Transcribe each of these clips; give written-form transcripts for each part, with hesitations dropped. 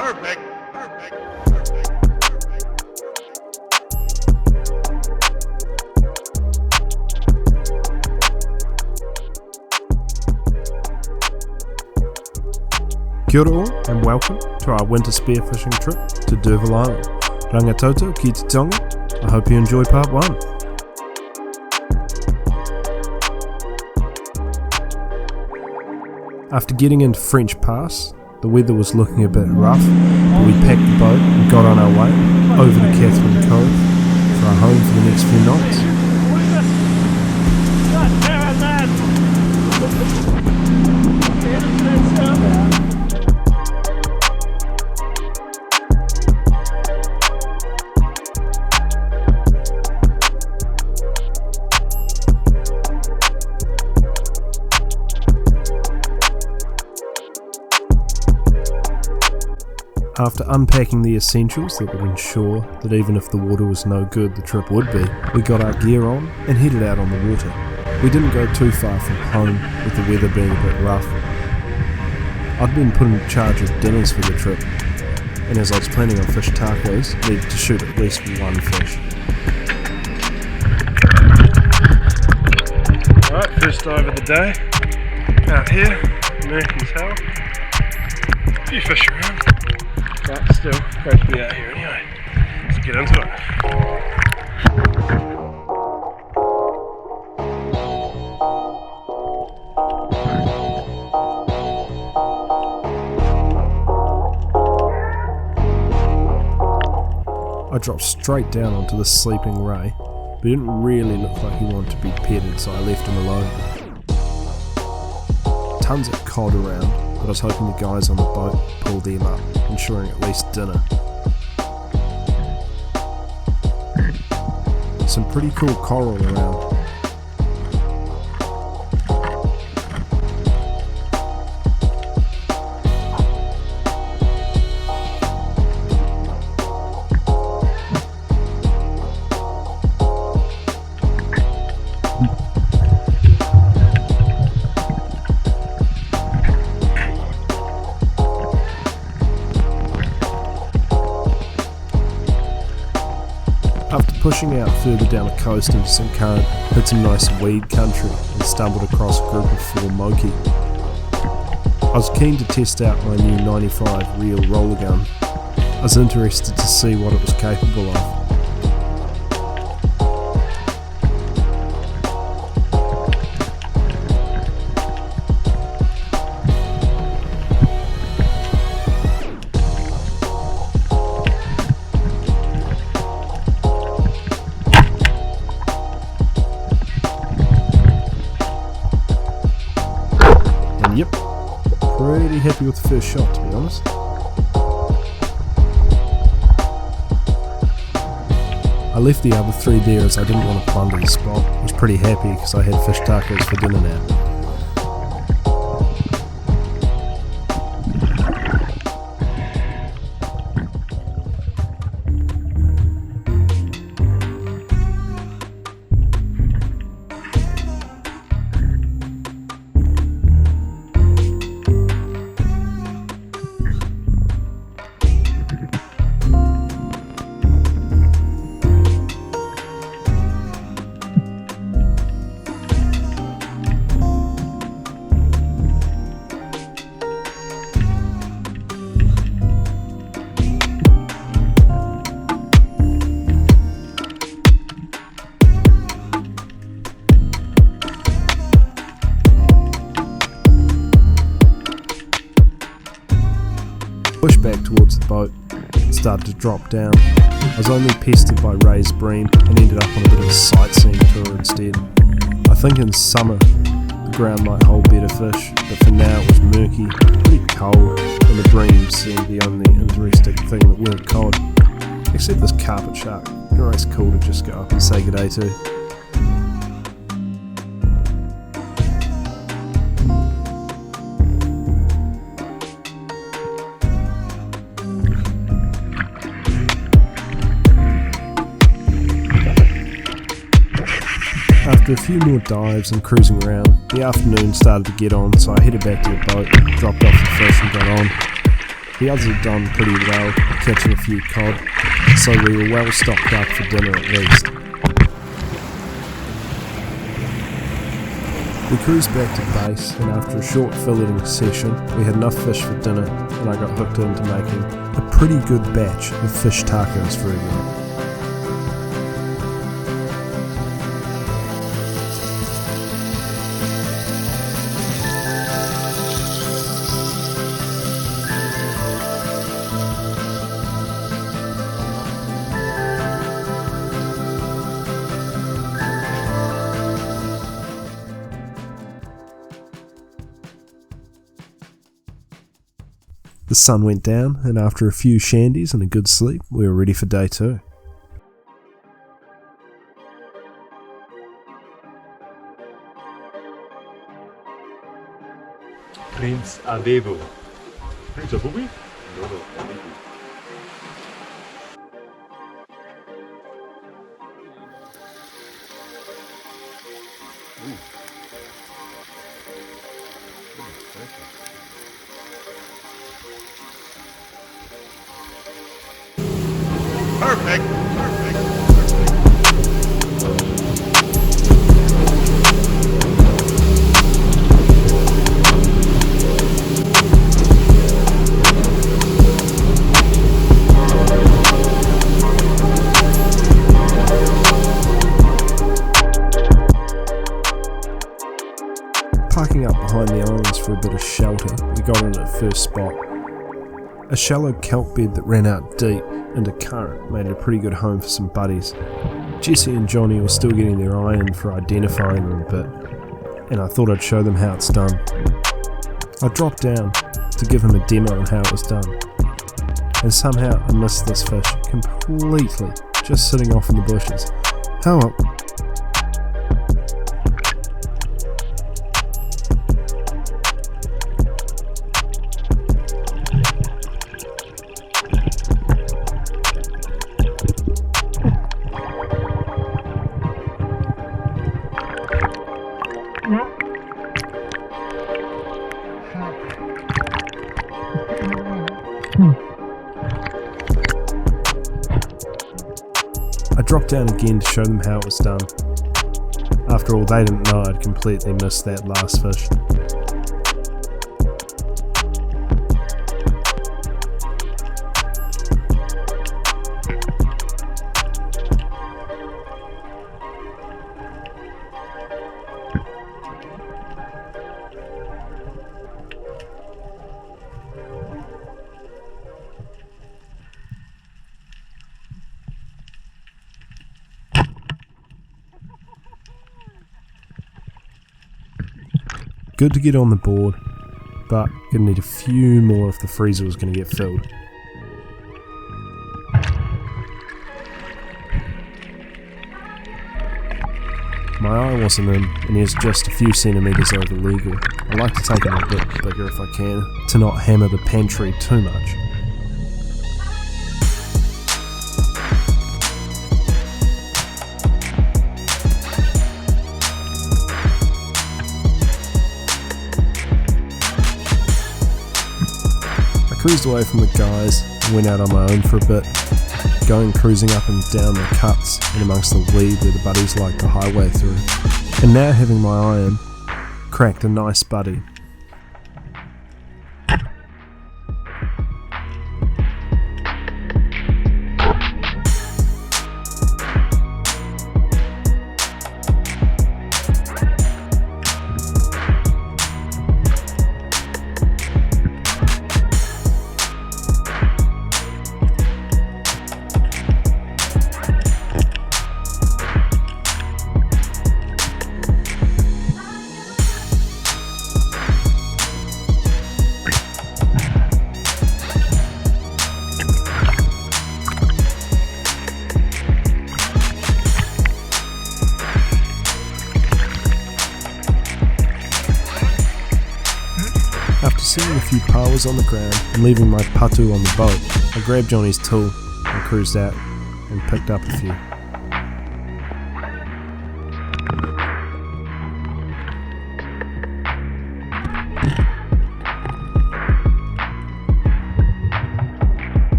Perfect. Kia ora all, and welcome to our winter spearfishing trip to D'Urville Island. Rangitoto ki te Tonga. I hope you enjoy part 1. After getting into French Pass, the weather was looking a bit rough, but we packed the boat and got on our way over to Catherine Cove for our home for the next few nights. After unpacking the essentials that would ensure that even if the water was no good, the trip would be, we got our gear on and headed out on the water. We didn't go too far from home, with the weather being a bit rough. I'd been put in charge of dinners for the trip, and as I was planning on fish tacos, needed to shoot at least one fish. Alright, first dive of the day. Out here, murky as hell. A few fish around. But still, great to be out here anyway. Let's get into it. I dropped straight down onto the sleeping ray, but he didn't really look like he wanted to be petted, so I left him alone. Tons of cod around, but I was hoping the guys on the boat pulled them up, ensuring at least dinner. Some pretty cool coral around. After pushing out further down the coast into some current, hit some nice weed country and stumbled across a group of 4 moki. I was keen to test out my new 95 reel roller gun. I was interested to see what it was capable of. Yep, pretty happy with the first shot, to be honest. I left the other 3 there as I didn't want to plunder the spot. I was pretty happy because I had fish tacos for dinner now. Pushed back towards the boat and started to drop down. I was only pestered by Ray's bream and ended up on a bit of a sightseeing tour instead. I think in summer the ground might hold better fish, but for now it was murky, pretty cold, and the bream seemed the only interesting thing that weren't cod. Except this carpet shark. Always cool to just go up and say good day to. After a few more dives and cruising around, the afternoon started to get on, so I headed back to the boat, dropped off the fish and got on. The others had done pretty well, catching a few cod, so we were well stocked up for dinner at least. We cruised back to base, and after a short filleting session, we had enough fish for dinner, and I got hooked into making a pretty good batch of fish tacos for everyone. The sun went down, and after a few shandies and a good sleep, we were ready for day 2. Prince Abebu. Prince Abebu? No, Abebu. Perfect. Parking up behind the islands for a bit of shelter, we got in at first spot. A shallow kelp bed that ran out deep into current made it a pretty good home for some buddies. Jesse and Johnny were still getting their eye in for identifying them a bit, and I thought I'd show them how it's done. I dropped down to give him a demo on how it was done, and somehow I missed this fish completely, just sitting off in the bushes. Oh well. I dropped down again to show them how it was done. After all, they didn't know I'd completely missed that last fish. Good to get on the board, but gonna need a few more if the freezer was gonna get filled. My eye wasn't in, and he was just a few centimetres over legal. I like to take him a bit bigger if I can, to not hammer the pantry too much. Cruised away from the guys and went out on my own for a bit, going cruising up and down the cuts and amongst the weed where the buddies like to highway through. And now having my eye in, cracked a nice buddy. After seeing a few pawas on the ground and leaving my patu on the boat, I grabbed Johnny's tool and cruised out and picked up a few.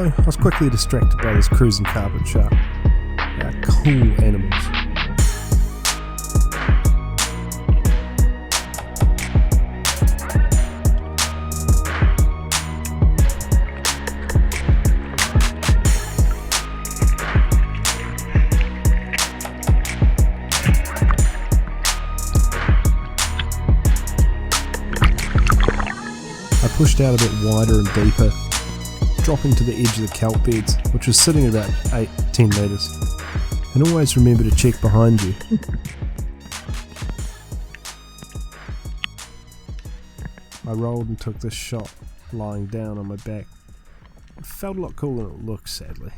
Although I was quickly distracted by this cruising carpet shark. They are cool animals. I pushed out a bit wider and deeper, dropping to the edge of the kelp beds, which was sitting at about 8-10 metres. And always remember to check behind you. I rolled and took this shot, lying down on my back. It felt a lot cooler than it looked, sadly.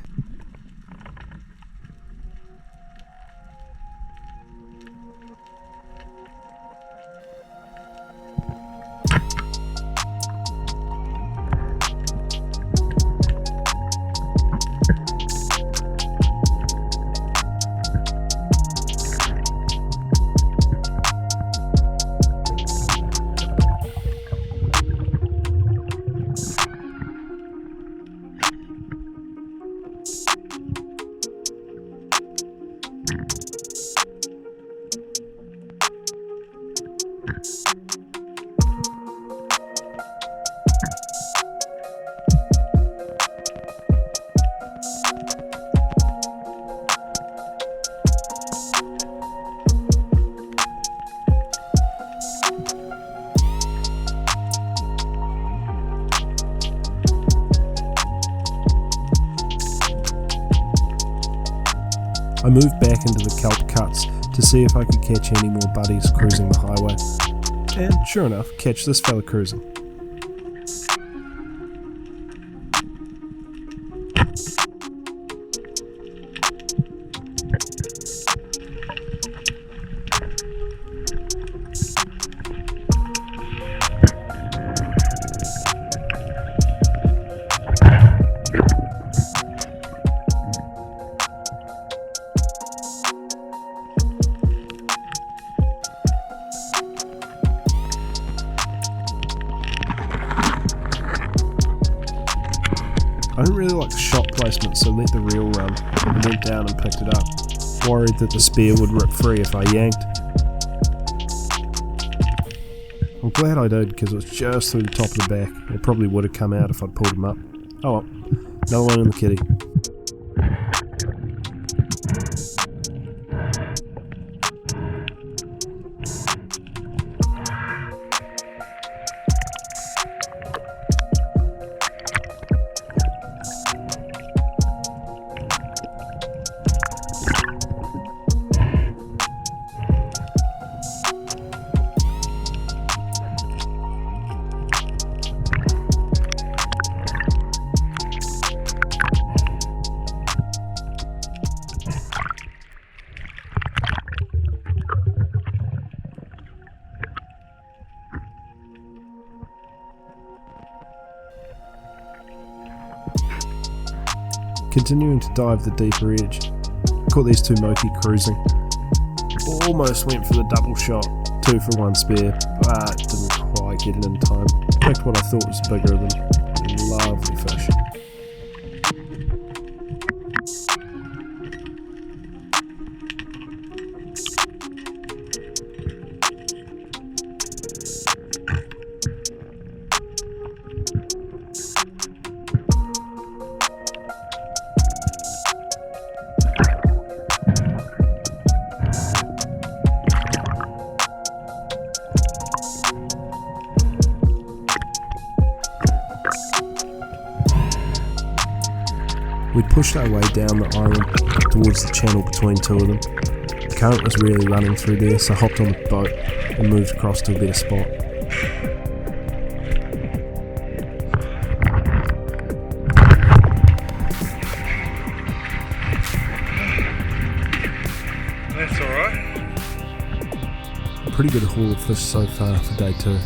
I moved back into the kelp cuts to see if I could catch any more buddies cruising the highway, and sure enough, catch this fella cruising. I didn't really like the shot placement, so let the reel run and went down and picked it up, worried that the spear would rip free if I yanked. I'm glad I did, because it was just through the top of the back. It probably would have come out if I'd pulled him up. Oh well, another one in the kitty. Continuing to dive the deeper edge, caught these two moki cruising. Almost went for the double shot, 2 for 1 spear, but didn't quite get it in time. Picked what I thought was bigger of them. Lovely fish. We'd pushed our way down the island towards the channel between two of them. The current was really running through there, so I hopped on the boat and moved across to a better spot. That's alright. A pretty good haul of fish so far for day 2.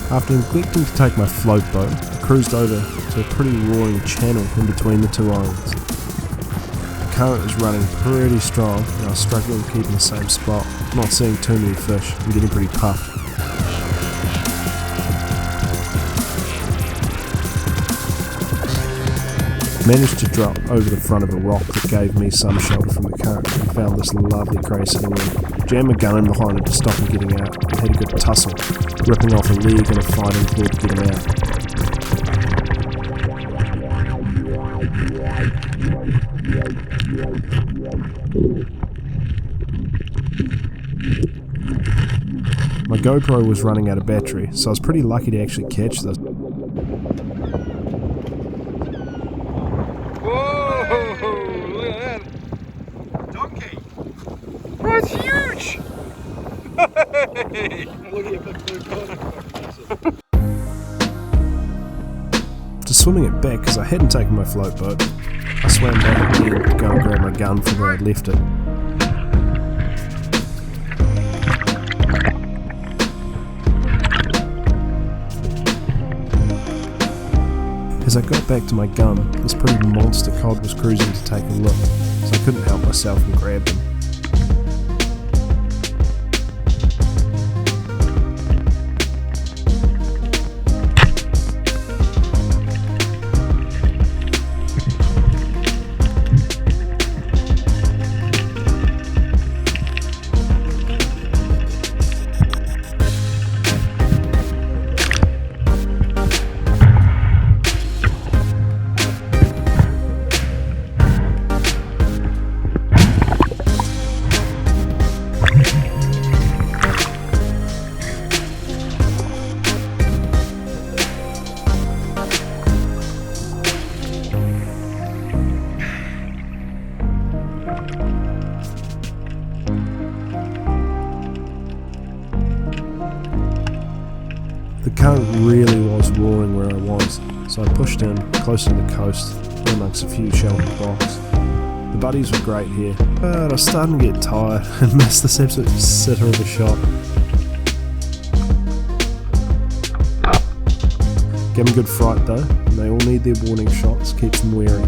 After neglecting to take my float boat, I cruised over to a pretty roaring channel in between the two islands. The current was running pretty strong and I was struggling to keep in the same spot, not seeing too many fish and getting pretty puffed. Managed to drop over the front of a rock that gave me some shelter from the current and found this lovely cray sitting there. Jammed my gun in behind it to stop him getting out and had a good tussle, ripping off a leg and a fighting claw to get him out. My GoPro was running out of battery, so I was pretty lucky to actually catch this. Look at that. Donkey. Oh, it's huge. Look at your big blue cod. After swimming it back because I hadn't taken my float boat, I swam back again to go and grab my gun from where I'd left it. As I got back to my gun, this pretty monster cod was cruising to take a look, so I couldn't help myself and grabbed him. The current really was roaring where I was, so I pushed in closer to the coast and amongst a few sheltered rocks. The buddies were great here, but I was starting to get tired and missed this absolute sitter of a shot. Gave them good fright though, and they all need their warning shots, keeps them wary.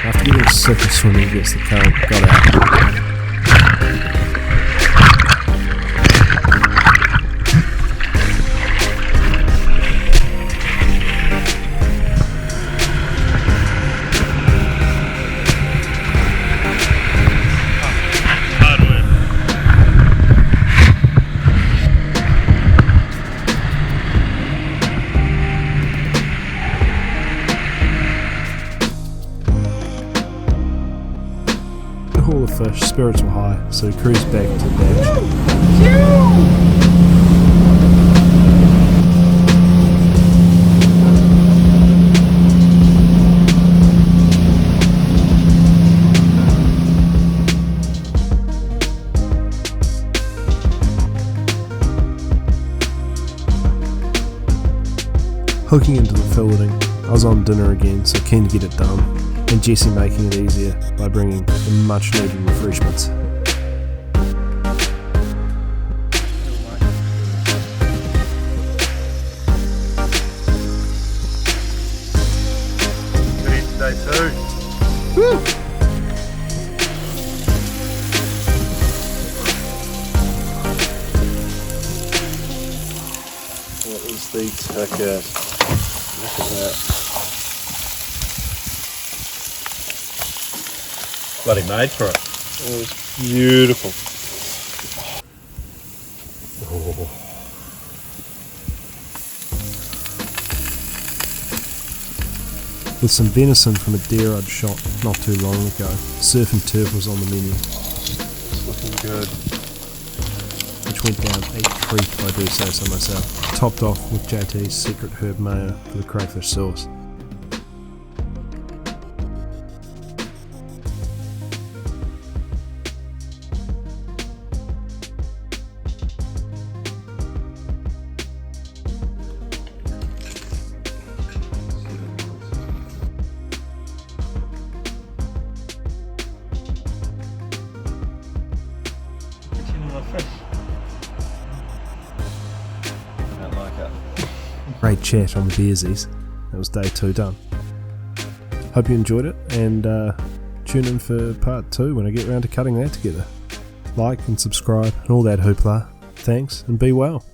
After getting sick of swimming against the current, got out. Haul of fish, spirits were high, so we cruised back to the beach. Hooking into the filleting, I was on dinner again, so keen to get it done, and Jesse making it easier by bringing the much needed refreshments. Day two. Woo! What is the ticket? Look at that. Bloody made for it. Oh, it's beautiful. Oh. With some venison from a deer I'd shot not too long ago, surf and turf was on the menu, It's looking good. which went down a treat if I do say so myself. Topped off with JT's secret herb mayo for the crayfish sauce. Great chat on the beersies. That was day 2 done. Hope you enjoyed it, and tune in for part 2 when I get around to cutting that together. Like and subscribe and all that hoopla. Thanks, and be well.